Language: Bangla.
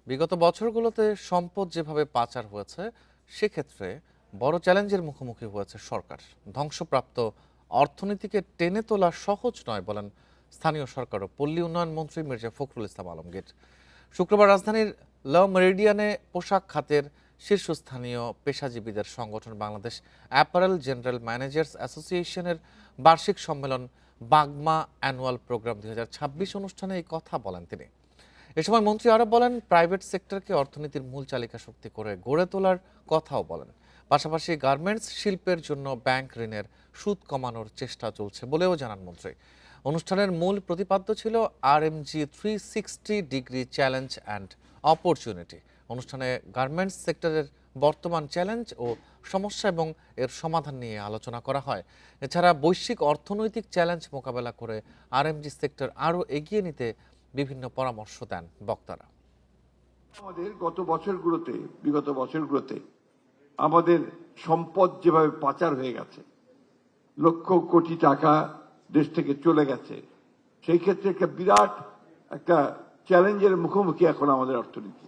বিগত বছরগুলোতে সম্পদ যেভাবে পাচার হয়েছে সেক্ষেত্রে বড় চ্যালেঞ্জের মুখোমুখি হয়েছে সরকার। ধ্বংসপ্রাপ্ত অর্থনীতিকে টেনে তোলা সহজ নয় বলেন স্থানীয় সরকার ও পল্লী উন্নয়ন মন্ত্রী মির্জা ফখরুল ইসলাম আলমগীর। শুক্রবার রাজধানীর ল মেরিডিয়ানে পোশাক খাতের শীর্ষস্থানীয় পেশাজীবীদের সংগঠন বাংলাদেশ অ্যাপারেল জেনারেল ম্যানেজার্স অ্যাসোসিয়েশনের বার্ষিক সম্মেলন বাগমা অ্যানুয়াল প্রোগ্রাম 2026 অনুষ্ঠানে এই কথা বলেন তিনি। এ সময় মন্ত্রী আরও বলেন, প্রাইভেট সেক্টরকে অর্থনীতির মূল চালিকা শক্তি করে গড়ে তোলার কথাও বলেন। পাশাপাশি গার্মেন্টস শিল্পের জন্য ব্যাংক ঋণের সুদ কমানোর চেষ্টা চলছে বলেও জানান মন্ত্রী। অনুষ্ঠানের মূল প্রতিপাদ্য ছিল RMG 360 degree challenge and opportunity. অনুষ্ঠানে গার্মেন্টস সেক্টরের বর্তমান চ্যালেঞ্জ ও সমস্যা এবং এর সমাধান নিয়ে আলোচনা করা হয়। এছাড়া বৈশ্বিক অর্থনৈতিক চ্যালেঞ্জ মোকাবেলা করে RMG সেক্টর আরও এগিয়ে নিতে বিভিন্ন পরামর্শ দেন বক্তারা। আমাদের বিগত বছরগুলোতে আমাদের সম্পদ যেভাবে পাচার হয়ে গেছে, লক্ষ কোটি টাকা দেশ থেকে চলে গেছে, সেই ক্ষেত্রে একটা বিরাট চ্যালেঞ্জের মুখোমুখি এখন আমাদের অর্থনীতি।